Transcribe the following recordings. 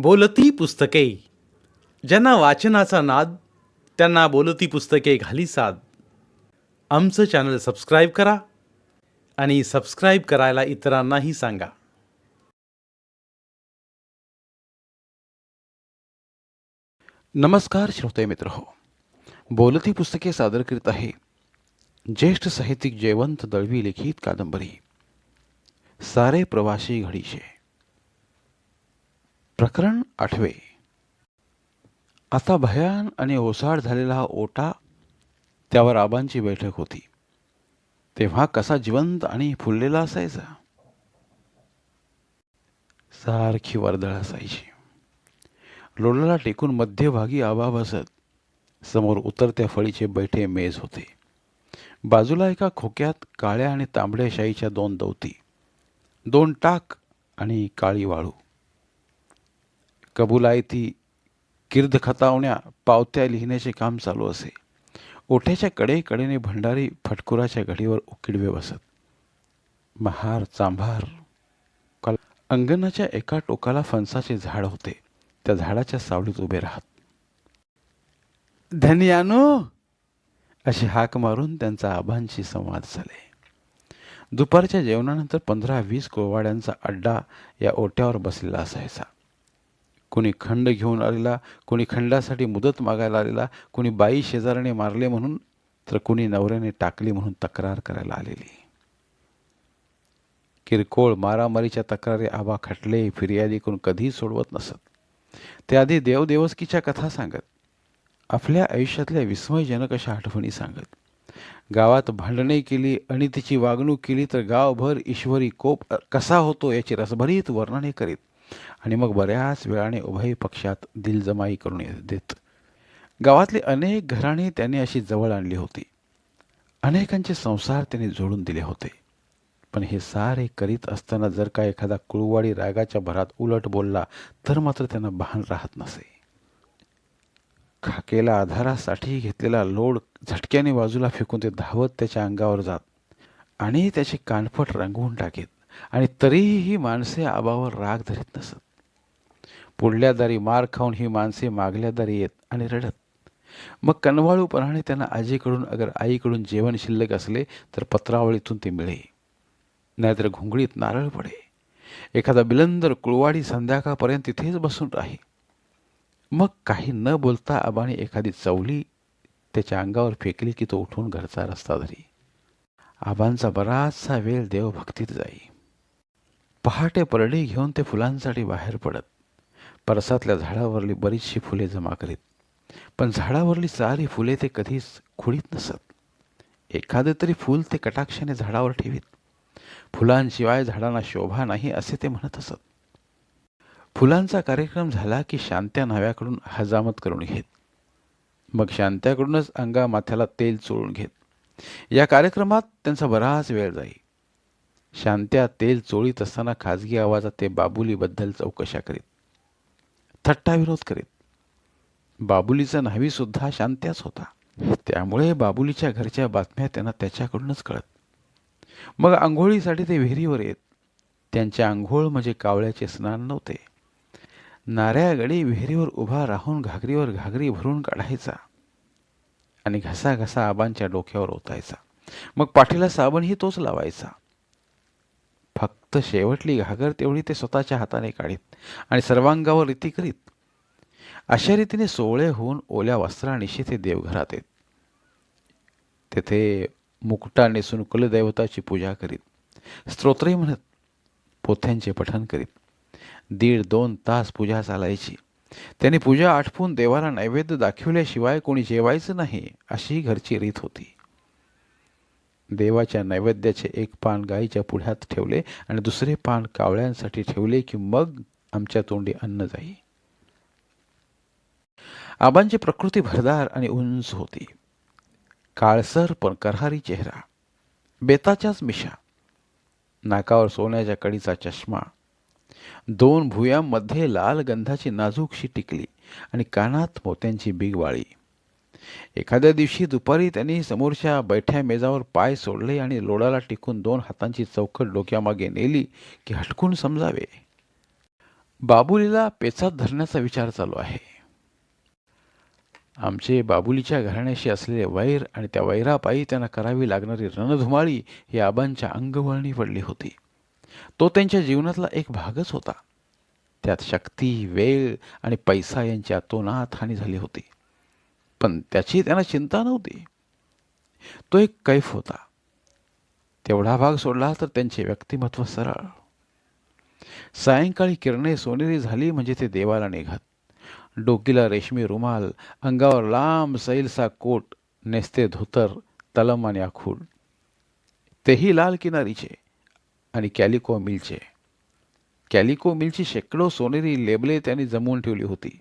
बोलती पुस्तके. ज्यांना वाचनाचा नाद, त्यांना बोलती पुस्तके घाली साद. आमचं चॅनल सबस्क्राईब करा आणि सबस्क्राईब करायला इतरांनाही सांगा. नमस्कार श्रोते मित्र हो, बोलती पुस्तके सादर करीत आहे ज्येष्ठ साहित्यिक जयवंत दळवी लिखित कादंबरी सारे प्रवासी घडीचे. प्रकरण 8. आता भयान आणि ओसाड झालेला हा ओटा, त्यावर आबांची बैठक होती. तेव्हा कसा जिवंत आणि फुललेला असायचा. सारखी वर्दळ असायची. लोलाला टेकून मध्यभागी आबा बसत. समोर उतरत्या फळीचे बैठे मेज होते. बाजूला एका खोक्यात काळ्या आणि तांबड्या शाईच्या 2 दौती, 2 टाक आणि काळी वाळू. कबुलायती, किर्द खतावण्या, पावत्या लिहिण्याचे काम चालू असे. ओठ्याच्या कडेकडेने भंडारी फटकुराच्या घडीवर उकिडवे बसत. महार चांभार. अंगणाच्या एका टोकाला फणसाचे झाड होते. त्या झाडाच्या सावलीत उभे राहत धनियानो अशी हाक मारून त्यांचा आबांशी संवाद झाले. दुपारच्या जेवणानंतर 15-20 कोवाड्यांचा अड्डा या ओट्यावर बसलेला असायचा. कोणी खंड घेऊन आलेला, कोणी खंडासाठी मुदत मागायला आलेला, कोणी बाई शेजाराने मारले म्हणून, तर कोणी नवऱ्याने टाकली म्हणून तक्रार करायला आलेली. किरकोळ मारामारीच्या तक्रारी आबा खटले फिर्यादी करून कधीही सोडवत नसत. ते आधी देवदेवस्कीच्या कथा सांगत, आपल्या आयुष्यातल्या विस्मयजनक अशा आठवणी सांगत. गावात भांडणे केली आणि तिची वागणूक केली तर गावभर ईश्वरी कोप कसा होतो याची रसभरीत वर्णने करीत आणि मग बऱ्याच वेळाने उभय पक्षात दिलजमाई करून देत. गावातले अनेक घराणे त्याने अशी जवळ आणली होती. अनेकांचे संसार त्याने जोडून दिले होते. पण हे सारे करीत असताना जर का एखादा कुळवाडी रागाच्या भरात उलट बोलला तर मात्र त्यांना भान राहत नसे. खाकेला आधारासाठी घेतलेला लोड झटक्याने बाजूला फेकून ते धावत त्याच्या अंगावर जात आणि त्याचे कानफट रंगवून टाकीत. आणि तरीही ही माणसे आबावर राग धरीत नसत. पुढल्या दारी मार खाऊन ही माणसे मागल्या दारी येत आणि रडत. मग कनवाळूपणाने त्यांना आजीकडून अगर आईकडून जेवण शिल्लक असले तर पत्रावळीतून ते मिळे, नाहीतर घुंगळीत नारळ पडे. एखादा बिलंदर कुळवाडी संध्याकाळपर्यंत तिथेच बसून राही. मग काही न बोलता आबाने एखादी चवली त्याच्या अंगावर फेकली की तो उठून घरचा रस्ता धरी. आबांचा बराचसा वेळ देवभक्तीत जाई. पहाटे परडी घेऊन ते फुलांसाठी बाहेर पडत. परसातल्या झाडावरली बरीचशी फुले जमा करीत. पण झाडावरली सारी फुले ते कधीच खुडीत नसत. एखादे तरी फूल ते कटाक्षाने झाडावर ठेवीत. फुलांशिवाय झाडांना शोभा नाही असे ते म्हणत असत. फुलांचा कार्यक्रम झाला की शांत्या न्हाव्याकडून हजामत करून घेत. मग शांत्याकडूनच अंगा माथ्याला तेल चोळून घेत. या कार्यक्रमात त्यांचा बराच वेळ जाई. शांत्या तेल चोळीत असताना खाजगी आवाजात ते बाबुलीबद्दल चौकशा करीत, थट्टा विरोध करीत. बाबुलीचा न्हावी सुद्धा शांत्याच होता. त्यामुळे बाबुलीच्या घरच्या बातम्या त्यांना त्याच्याकडूनच कळत. मग आंघोळीसाठी ते विहिरीवर येत. त्यांचे आंघोळ म्हणजे कावळ्याचे स्नान नव्हते. नाऱ्यागडी विहिरीवर उभा राहून घागरीवर घागरी भरून काढायचा आणि घसा घसा आबांच्या डोक्यावर ओतायचा. मग पाठीला साबणही तोच लावायचा. फक्त शेवटली घागर तेवढी ते स्वतःच्या हाताने काढीत आणि सर्वांगावर रीती करीत. अशा रीतीने सोवळे होऊन ओल्या वस्त्रानिशी ते देवघरात येत. तेथे मुकुटा नेसून कुलदैवताची पूजा करीत, स्तोत्रे म्हणत, पोथ्यांचे पठण करीत 1.5-2 तास पूजा चालायची. त्यांनी पूजा आटपून देवाला नैवेद्य दाखविल्याशिवाय कोणी जेवायचं नाही अशी घरची रीत होती. देवाच्या नैवेद्याचे एक पान गाईच्या पुढ्यात ठेवले आणि दुसरे पान कावळ्यांसाठी ठेवले की मग आमच्या तोंडी अन्न जाई. आबांची प्रकृती भरदार आणि उंच होती. काळसर पण करहारी चेहरा, बेताच्याच मिशा, नाकावर सोन्याच्या कडीचा चष्मा, 2 भुयांमध्ये लाल गंधाची नाजूकशी टिकली आणि कानात मोत्यांची बिगवाळी. एखाद्या दिवशी दुपारी त्यांनी समोरच्या बैठ्या मेजावर पाय सोडले आणि लोडाला टिकून 2 हातांची चौकट डोक्यामागे नेली की हटकून समजावे. बाबुलीला पेचात धरण्याचा विचार चालू आहे. आमचे बाबुलीच्या घराण्याशी असलेले वैर आणि त्या वैरापायी त्यांना करावी लागणारी रणधुमाळी ही आबांच्या अंगवळणी पडली होती. तो त्यांच्या जीवनातला एक भागच होता. त्यात शक्ती, वेळ आणि पैसा यांची अतोनात हानी झाली होती. पण त्याची त्यांना चिंता नव्हती. तो एक कैफ होता. तेवढा भाग सोडला तर त्यांचे व्यक्तिमत्व सरळ. सायंकाळी किरणे सोनेरी झाली म्हणजे ते देवाला निघत. डोकीला रेशमी रुमाल, अंगावर लांब सैलसा कोट, नेसते धोतर, तलम आणि आखूड, तेही लाल किनारीचे आणि कॅलिको मिलचे. कॅलिको मिलची शेकडो सोनेरी लेबले त्यांनी जमवून ठेवली होती.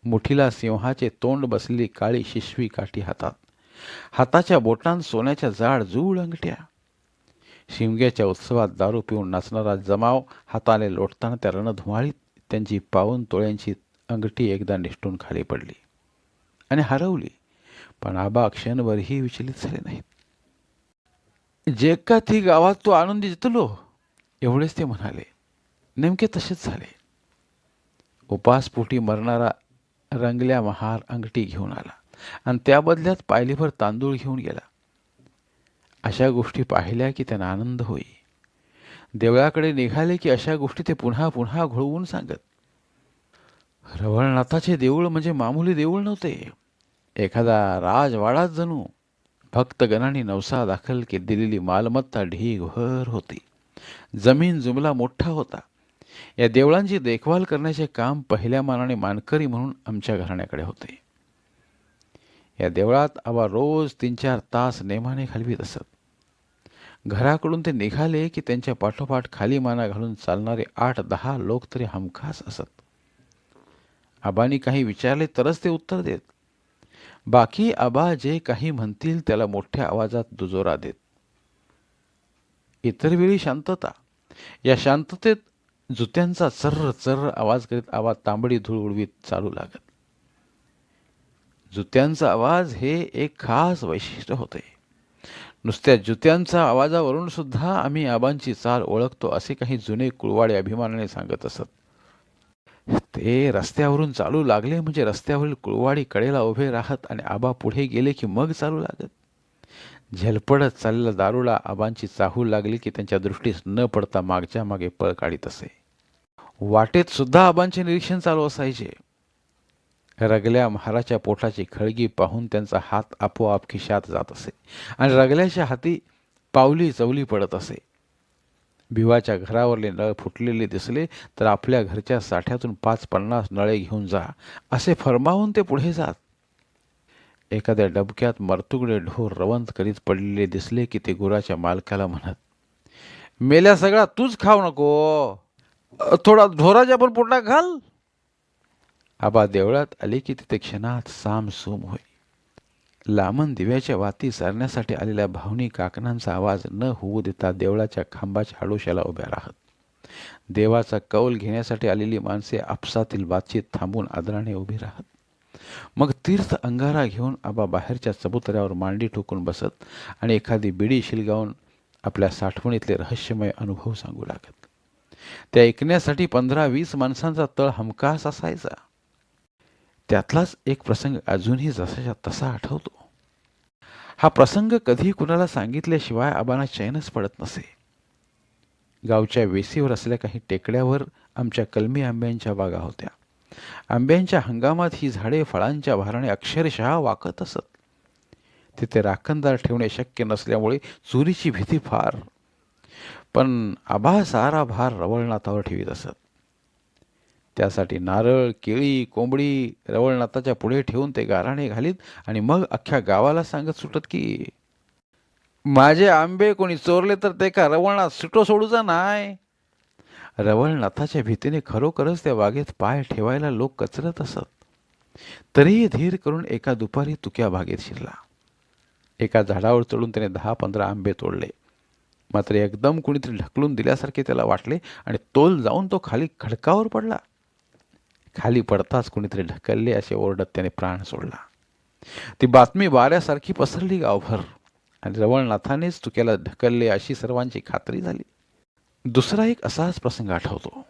मुठीला सिंहाचे तोंड बसलेली काळी शिशवी काठी हातात, हाताच्या बोटांत सोन्याच्या जाड जूळ अंगठ्या. शिमग्याच्या उत्सवात दारू पिऊन नाचणारा जमाव हाताने लोटताना त्या रणधुमाळीत त्यांची पाऊण तोळ्यांची अंगठी एकदा निष्ठून खाली पडली आणि हरवली. पण आबा क्षणभरही विचलित झाले नाहीत. जे का ती गावात तो आनंदी जितलो, एवढेच ते म्हणाले. नेमके तसेच झाले. उपासपोटी मरणारा रंगल्या महार अंगठी घेऊन आला आणि त्या बदल्यात पायलीभर तांदूळ घेऊन गेला. अशा गोष्टी पाहिल्या की त्यांना आनंद होई. देवळाकडे निघाले की अशा गोष्टी ते पुन्हा पुन्हा घोळवून सांगत. रवळनाथाचे देऊळ म्हणजे मामूली देऊळ नव्हते. एखादा राजवाडाच जणू. भक्तगणांनी नवसा दाखल की दिलेली मालमत्ता ढीगभर होती. जमीन जुमला मोठा होता. या देवळांची देखभाल करण्याचे काम पहिल्या मानाने मानकरी म्हणून आमच्या घराण्याकडे होते. या देवळात आबा रोज 3-4 तास नेमाने घालवीत असत. घराकडून ते निघाले की त्यांच्या पाठोपाठ खाली माना घालून चालणारे 8-10 लोक तरी हमखास असत. आबांनी काही विचारले तरच ते उत्तर देत. बाकी आबा जे काही म्हणतील त्याला मोठ्या आवाजात दुजोरा देत. इतर वेळी शांतता. या शांततेत जुत्यांचा चर्र चर्र आवाज करीत आबा तांबडी धूळ उडवीत चालू लागत. जुत्यांचा आवाज हे एक खास वैशिष्ट्य होते. नुसत्या जुत्यांच्या आवाजावरून सुद्धा आम्ही आबांची चाल ओळखतो असे काही जुने कुळवाडे अभिमानाने सांगत असत. ते रस्त्यावरून चालू लागले म्हणजे रस्त्यावरील कुळवाडी कडेला उभे राहत आणि आबा पुढे गेले की मग चालू लागत. झेलपडत चाललेला दारुडा आबांची चाहूल लागली की त्यांच्या दृष्टीस न पडता मागच्या मागे पळ काढीत असे. वाटेत सुद्धा आबांचे निरीक्षण चालू असायचे. रगल्या महाराच्या पोटाची खळगी पाहून त्यांचा हात आपोआप खिशात जात असे आणि रगल्याच्या हाती पावली चवली पडत असे. भिवाच्या घरावरले नळ फुटलेले दिसले तर आपल्या घरच्या साठ्यातून 5-50 नळे घेऊन जा असे फरमावून ते पुढे जात. एखाद्या डबक्यात मरतुगडे ढोर रवंत करीत पडलेले दिसले की ते गुराच्या मालकाला म्हणत, मेल्या सगळा तूच खाऊ नको, थोडा ढोराच्या पण पोटात घाल. आबा देवळात आले की तिथे क्षणात सामसूम होई. लांबन दिव्याच्या वाती सारण्यासाठी आलेल्या भावनी काकणांचा आवाज न होऊ देता देवळाच्या खांबाच्या आडोशाला उभ्या राहत. देवाचा कौल घेण्यासाठी आलेली माणसे आपसातील बातचीत थांबून आदराने उभी राहत. मग तीर्थ अंगारा घेऊन आबा बाहेरच्या चबुतऱ्यावर मांडी ठोकून बसत आणि एखादी बिडी शिलगावून आपल्या साठवणीतले रहस्यमय अनुभव सांगू लागत. ते ऐकण्यासाठी 15-20 माणसांचा तळ हमखास असायचा. त्यातलाच एक प्रसंग अजूनही जसाच्या तसा आठवतो. हा प्रसंग कधी कुणाला सांगितल्याशिवाय आबांना चैनच पडत नसे. गावच्या वेसीवर असलेल्या काही टेकड्यावर आमच्या कलमी आंब्यांच्या बागा होत्या. आंब्यांच्या हंगामात ही झाडे फळांच्या भाराने अक्षरशः वाकत असत. तिथे राखणदार ठेवणे शक्य नसल्यामुळे चोरीची भीती फार. पण आबा सारा भार रवळनाथावर ठेवीत असत. त्यासाठी नारळ, केळी, कोंबडी रवळनाथाच्या पुढे ठेवून ते गाराणे घालीत आणि मग अख्ख्या गावाला सांगत सुटत की माझे आंबे कोणी चोरले तर ते का रवळनाथ सुटो सोडूचा नाही. रवळनाथाच्या भीतीने खरोखरच त्या बागेत पाय ठेवायला लोक कचरत असत. तरीही धीर करून एका दुपारी तुक्या बागेत शिरला. एका झाडावर चढून त्याने 10-15 आंबे तोडले. मात्र एकदम कुणीतरी ढकलून दिल्यासारखे त्याला वाटले आणि तोल जाऊन तो खाली खडकावर पडला. खाली पडताच कुणीतरी ढकलले असे ओरडत त्याने प्राण सोडला. ती बातमी वाऱ्यासारखी पसरली गावभर आणि रवळनाथानेच तुक्याला ढकलले अशी सर्वांची खात्री झाली. दुसरा एक असाच प्रसंग आठवतो.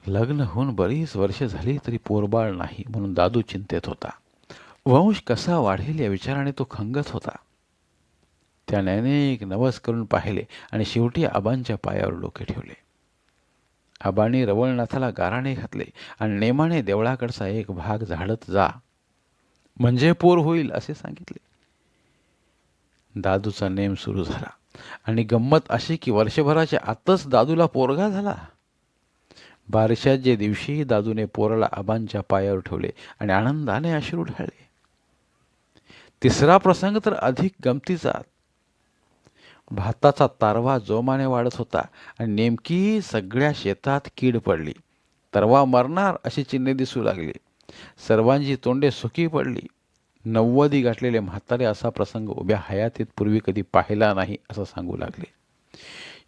लग्न होऊन बरीच वर्ष झाली तरी पोरबाळ नाही म्हणून दादू चिंतेत होता. वंश कसा वाढेल या विचाराने तो खंगत होता. त्याने अनेक नवस करून पाहिले आणि शेवटी आबांच्या पायावर डोके ठेवले. आबांनी रवळनाथाला गाराणे घातले आणि नेमाने देवळाकडचा एक भाग झाडत जा म्हणजे पोर होईल असे सांगितले. दादूचा नेम सुरू झाला आणि गंमत अशी की वर्षभराच्या आतच दादूला पोरगा झाला. बारशाच्या दिवशी दादूने पोराला आबांच्या पायावर ठेवले आणि आनंदाने अश्रू ढाळले. तिसरा प्रसंग तर अधिक गमतीचा. भाताचा तारवा जोमाने वाढत होता आणि नेमकी सगळ्या शेतात कीड पडली. तरवा मरणार अशी चिन्हे दिसू लागली. सर्वांची तोंडे सुकी पडली. 90 गाठलेले म्हातारे असा प्रसंग उभ्या हयातीत पूर्वी कधी पाहिला नाही असं सांगू लागले.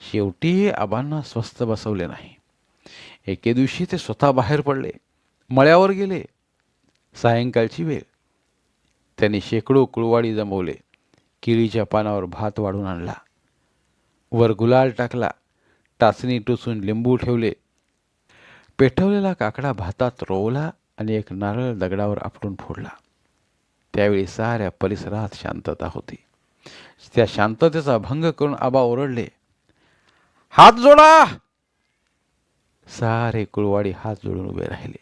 शेवटी आबांना स्वस्थ बसवले नाही. एके दिवशी ते स्वतः बाहेर पडले, मळ्यावर गेले. सायंकाळची वेळ. त्यांनी शेकडो कुळवाडी जमवले. केळीच्या पानावर भात वाढून आणला, वर गुलाल टाकला, टाचणी टोचून लिंबू ठेवले. पेटवलेला काकडा भातात रोवला आणि एक नारळ दगडावर आपटून फोडला. त्यावेळी साऱ्या परिसरात शांतता होती. त्या शांततेचा भंग करून आबा ओरडले, हात जोडा. सारे कुळवाडी हात जोडून उभे राहिले.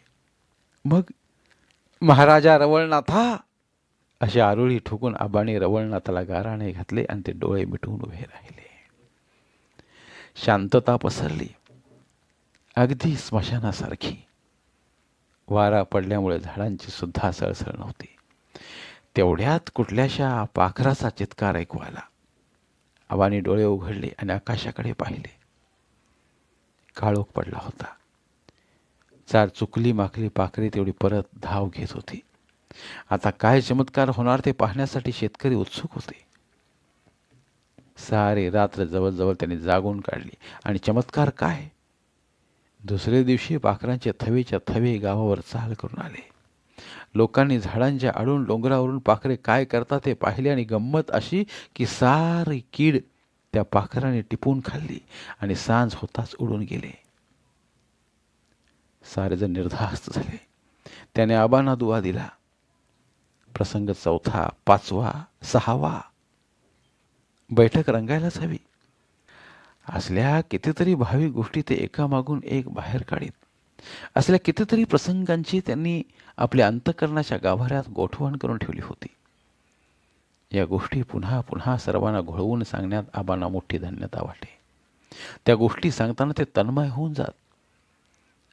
मग महाराजा रवळनाथा अशी आरोळी ठोकून आबाने रवळनाथाला गाराणे घातले आणि ते डोळे मिटवून उभे राहिले. शांतता पसरली, अगदी स्मशानासारखी. वारा पडल्यामुळे झाडांची सुद्धा सळसळ नव्हती. तेवढ्यात कुठल्याशा पाखराचा चित्कार ऐकू आला. आबाने डोळे उघडले आणि आकाशाकडे पाहिले. काळोख पडला होता. 4 चुकली माकली पाखरे तेवढी परत धाव घेत होती. आता काय चमत्कार होणार ते पाहण्यासाठी शेतकरी उत्सुक होते. सारे रात्र जवळजवळ त्यांनी जागून काढली आणि चमत्कार काय, दुसरे दिवशी पाखरांचे थवेच्या थवे गावावर चाल करून आले. लोकांनी झाडांच्या आडून डोंगरावरून पाखरे काय करतात ते पाहिले आणि गंमत अशी की सारी कीड त्या पाखराने टिपून खाल्ली आणि सांज होताच उडून गेले. सारेजण निर्धास्त झाले. त्याने आबांना दुवा दिला. प्रसंग 4, 5, 6. बैठक रंगायलाच हवी. असल्या कितीतरी भावी गोष्टी ते एकामागून एक बाहेर काढीत. असल्या कितीतरी प्रसंगांची त्यांनी आपल्या अंतःकरणाच्या गाभाऱ्यात गोठवण करून ठेवली होती. या गोष्टी पुन्हा पुन्हा सर्वांना घोळवून सांगण्यात आबांना मोठी धन्यता वाटे. त्या गोष्टी सांगताना ते तन्मय होऊन जात.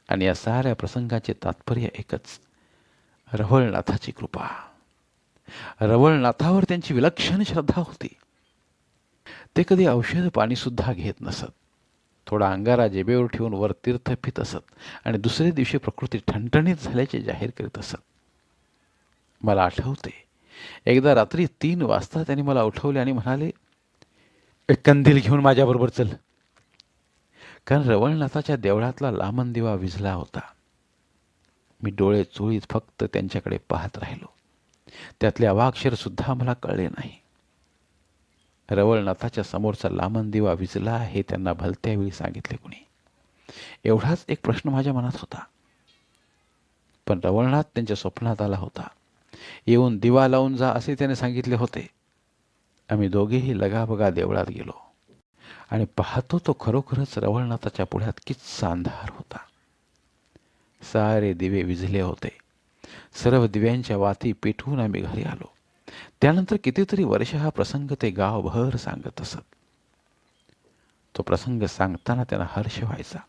आणि या साऱ्या प्रसंगाचे तात्पर्य एकच, रवळनाथाची कृपा. रवळनाथावर त्यांची विलक्षण श्रद्धा होती. ते कधी औषध पाणी सुद्धा घेत नसत. थोडा अंगारा जेबेवर ठेवून वर तीर्थ पित असत आणि दुसरे दिवशी प्रकृती ठणठणीत झाल्याचे जाहीर करीत असत. मला आठवते, एकदा रात्री 3 वाजता त्यांनी मला उठवले आणि म्हणाले, एक कंदील घेऊन माझ्याबरोबर चल. कारण रवळनाथाच्या देवळातला लामण दिवा विझला होता. मी डोळे चोळीत फक्त त्यांच्याकडे पाहत राहिलो. त्यातले अवाक्षर सुद्धा मला कळले नाही. रवळनाथाच्या समोरचा लामण दिवा विझला हे त्यांना भलत्या वेळी सांगितले कुणी. एवढाच एक प्रश्न माझ्या मनात होता. पण रवळनाथ त्यांच्या स्वप्नात आला होता. येऊन दिवा लावून जा असे त्याने सांगितले होते. आम्ही दोघेही लगाबगा देवळात गेलो आणि पाहतो तो खरोखरच रवळनाथाच्या पुढ्यात किच्चा अंधार होता. सारे दिवे विझले होते. सर्व दिव्यांच्या वाती पेटवून आम्ही घरी आलो. त्यानंतर कितीतरी वर्ष हा प्रसंग ते गावभर सांगत असत. तो प्रसंग सांगताना त्यांना हर्ष व्हायचा.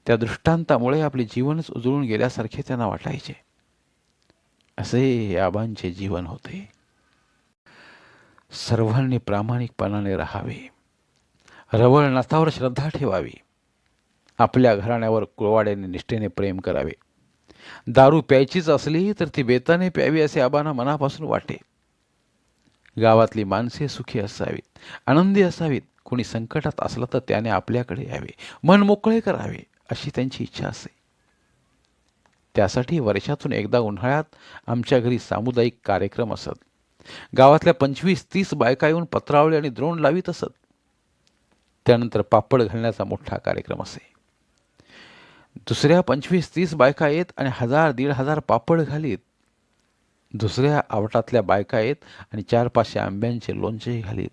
त्या दृष्टांतामुळे आपले जीवनच उजळून गेल्यासारखे त्यांना वाटायचे. असे आबांचे जीवन होते. सर्वांनी प्रामाणिकपणाने राहावे, रवळनाथावर श्रद्धा ठेवावी, आपल्या घराण्यावर कुळवाड्याने निष्ठेने प्रेम करावे. दारू प्यायचीच असली तर ती बेताने प्यावी असे आबांना मनापासून वाटे. गावातली माणसे सुखी असावीत, आनंदी असावीत. कोणी संकटात असला तर त्याने आपल्याकडे यावे, मन मोकळे करावे अशी त्यांची इच्छा असे. त्यासाठी वर्षातून एकदा उन्हाळ्यात आमच्या घरी सामुदायिक कार्यक्रम असत. गावातल्या 25-30 बायका येऊन पत्रावळी आणि द्रोण लावीत असत. त्यानंतर पापड घालण्याचा मोठा कार्यक्रम असे. दुसऱ्या 25-30 बायका येत आणि 1000-1500 पापड घालीत. दुसऱ्या आवटातल्या बायका येत आणि 400-500 आंब्यांचे लोणचे घालीत.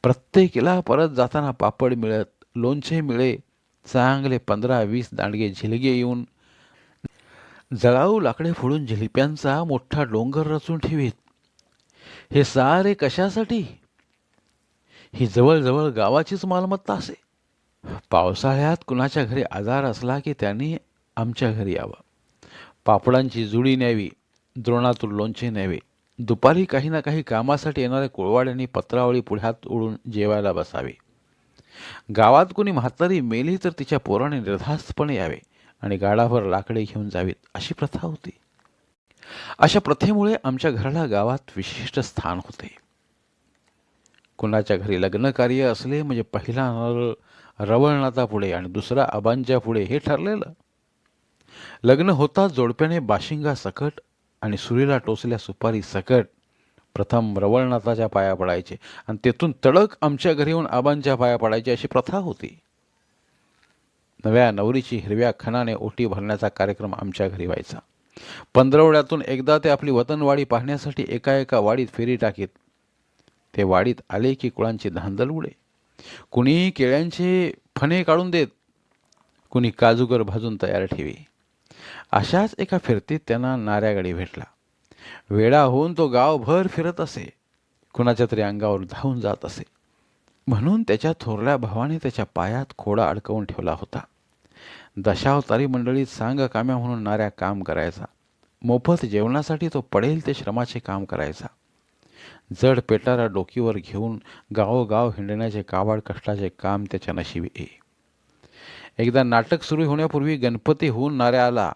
प्रत्येकीला परत जाताना पापड मिळत, लोणचे मिळे, चांगले 15-20 दांडगे झिलगे येऊन जळाऊ लाकडे फोडून जिलिप्यांचा मोठा डोंगर रचून ठेवीत. हे सारे कशासाठी? ही जवळजवळ गावाचीच मालमत्ता असे. पावसाळ्यात कुणाच्या घरी आजार असला की त्यांनी आमच्या घरी यावं. पापडांची जुडी न्यावी, द्रोणातून लोणचे न्यावे. दुपारी काही ना काही कामासाठी येणाऱ्या कुळवाड्यांनी पत्रावळी पुढ्यात ओढून जेवायला बसावे. गावात कुणी म्हातारी मेली तर तिच्या पोराने निर्धास्तपणे यावे आणि गाडाभर लाकडे घेऊन जावीत, अशी प्रथा होती. अशा प्रथेमुळे आमच्या घराला गावात विशिष्ट स्थान होते. कुणाच्या घरी लग्नकार्य असले म्हणजे पहिला नारळ रवळनाथापुढे आणि दुसरा आबांच्या पुढे हे ठरलेलं. लग्न होताच जोडप्याने बाशिंगा सकट आणि सुरीला टोचल्या सुपारी सकट प्रथम रवळनाथाच्या पाया पडायचे आणि तेथून तडक आमच्या घरी येऊन आबांच्या पाया पडायची, अशी प्रथा होती. नव्या नवरीची हिरव्या खणाने ओटी भरण्याचा कार्यक्रम आमच्या घरी व्हायचा. पंधरवड्यातून एकदा ते आपली वतनवाडी पाहण्यासाठी एका एका वाडीत फेरी टाकीत. ते वाडीत आले की कुळांची धांदल उडे. कुणी केळ्यांचे फणे काढून देत, कुणी काजूगर भाजून तयार ठेवी. अशाच एका फिरतीत त्यांना नाऱ्यागाडी भेटला. वेडा होऊन तो गावभर फिरत असे, कुणाच्या तरी अंगावर धावून जात असे. म्हणून त्याच्या थोरल्या भावाने त्याच्या पायात खोडा अडकवून ठेवला होता. दशावतारी मंडळीत सांग काम्या म्हणून नाऱ्या काम करायचा. मोफत जेवणासाठी तो पडेल ते श्रमाचे काम करायचा. जड पेटारा डोकीवर घेऊन गावोगाव हिंडण्याचे काबाड कष्टाचे काम त्याच्या नशिबी येई. एकदा नाटक सुरू होण्यापूर्वी गणपती होऊन नाऱ्या आला.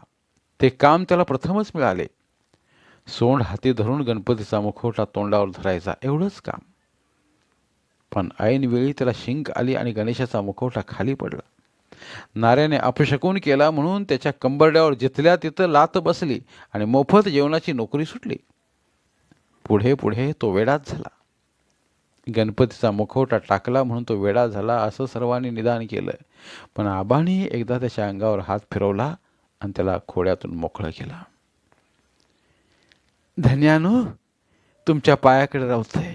ते काम त्याला प्रथमच मिळाले. सोंड हाती धरून गणपतीचा मुखवटा तोंडावर धरायचा, एवढंच काम. पण ऐनवेळी त्याला शिंक आली आणि गणेशाचा मुखवटा खाली पडला. नाऱ्याने अपशकून केला म्हणून त्याच्या कंबरड्यावर जिथल्या तिथं लात बसली आणि मोफत जेवणाची नोकरी सुटली. पुढे पुढे तो वेडाच झाला. गणपतीचा मुखवटा टाकला म्हणून तो वेडा झाला असं सर्वांनी निदान केलं. पण आबांनी एकदा त्याच्या अंगावर हात फिरवला आणि त्याला खोड्यातून मोकळं केलं. धन्यानो, तुमच्या पायाकडे राहतोय,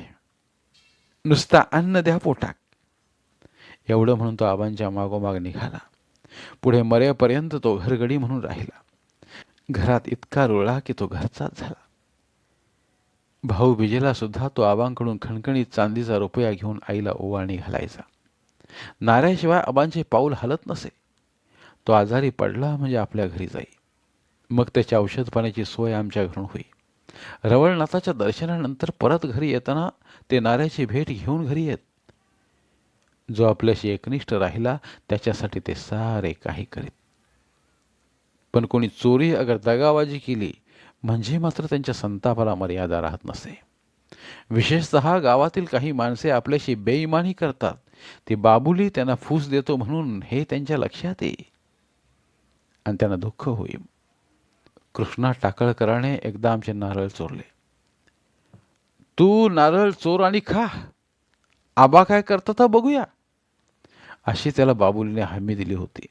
नुसता अन्न द्या पोटाक. एवढं म्हणून तो आबांच्या मागोमाग निघाला. पुढे मरेपर्यंत तो घरगडी म्हणून राहिला. घरात इतका रुळला की तो घरचाच झाला. भाऊ बिजेला सुद्धा तो आबांकडून खणखणीत चांदीचा रुपया घेऊन आईला ओवाळणी घालायचा. नाऱ्याशिवाय आबांचे पाऊल हलत नसे. तो आजारी पडला म्हणजे आपल्या घरी जाई. मग त्याच्या औषध पाण्याची सोय आमच्या घरून होई. रवळनाथाच्या दर्शनानंतर परत घरी येताना ते नाऱ्याची भेट घेऊन घरी येत. जो आपल्याशी एकनिष्ठ राहिला त्याच्यासाठी ते सारे काही करीत. पण कोणी चोरी अगर दगाबाजी केली म्हणजे मात्र त्यांच्या संतापाला मर्यादा राहत नसे. विशेषतः गावातील काही माणसे आपल्याशी बेईमानी करतात. ती बाबुली त्यांना फूस देतो म्हणून हे त्यांच्या लक्षात येईल आणि त्यांना दुःख होईल. कृष्णा टाकळकराने एकदा आमचे नारळ चोरले. तू नारळ चोर आणि खा, आबा काय करतात बघूया, अशी त्याला बाबुलीने हमी दिली होती.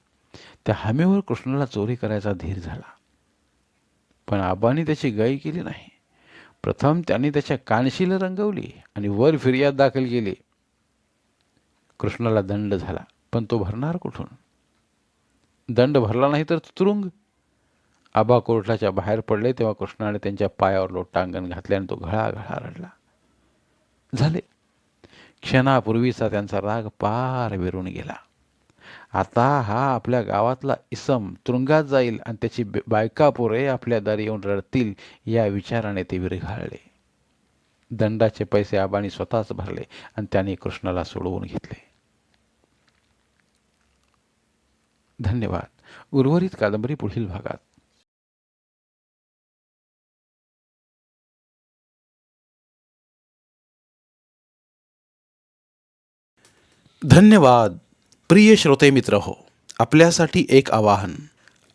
त्या हमीवर कृष्णाला चोरी करायचा धीर झाला. पण आबांनी त्याची गय केली नाही. प्रथम त्यांनी त्याच्या कानशीला रंगवली आणि वर फिर्याद दाखल केली. कृष्णाला दंड झाला, पण तो भरणार कुठून? दंड भरला नाही तर तुरुंग. आबा कोर्टाच्या बाहेर पडले तेव्हा कृष्णाने त्यांच्या पायावर लोटांगण घातले आणि तो घळाघळा रडला. झाले. क्षणापूर्वीचा त्यांचा राग पार विरून गेला. आता हा आपल्या गावातला इसम तुरुंगात जाईल आणि त्याची बायका पोरे आपल्या दारी येऊन रडतील या विचाराने ते विरघळले. दंडाचे पैसे आबांनी स्वतःच भरले आणि त्यांनी कृष्णाला सोडवून घेतले. धन्यवाद. उर्वरित कादंबरी पुढील भागात. धन्यवाद. प्रिय श्रोते मित्र हो, आपल्यासाठी एक आवाहन.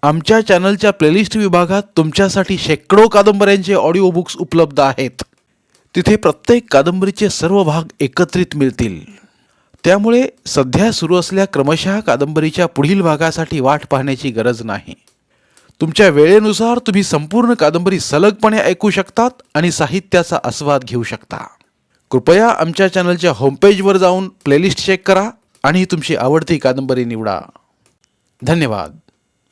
आमच्या चॅनलच्या प्लेलिस्ट विभागात तुमच्यासाठी शेकडो कादंबऱ्यांचे ऑडिओ बुक्स उपलब्ध आहेत. तिथे प्रत्येक कादंबरीचे सर्व भाग एकत्रित मिळतील. त्यामुळे सध्या सुरू असलेल्या क्रमशः कादंबरीच्या पुढील भागासाठी वाट पाहण्याची गरज नाही. तुमच्या वेळेनुसार तुम्ही संपूर्ण कादंबरी सलगपणे ऐकू शकतात आणि साहित्याचा आस्वाद घेऊ शकता. कृपया आमच्या चॅनलच्या होमपेजवर जाऊन प्लेलिस्ट चेक करा आणि तुमची आवडती कादंबरी निवडा. धन्यवाद.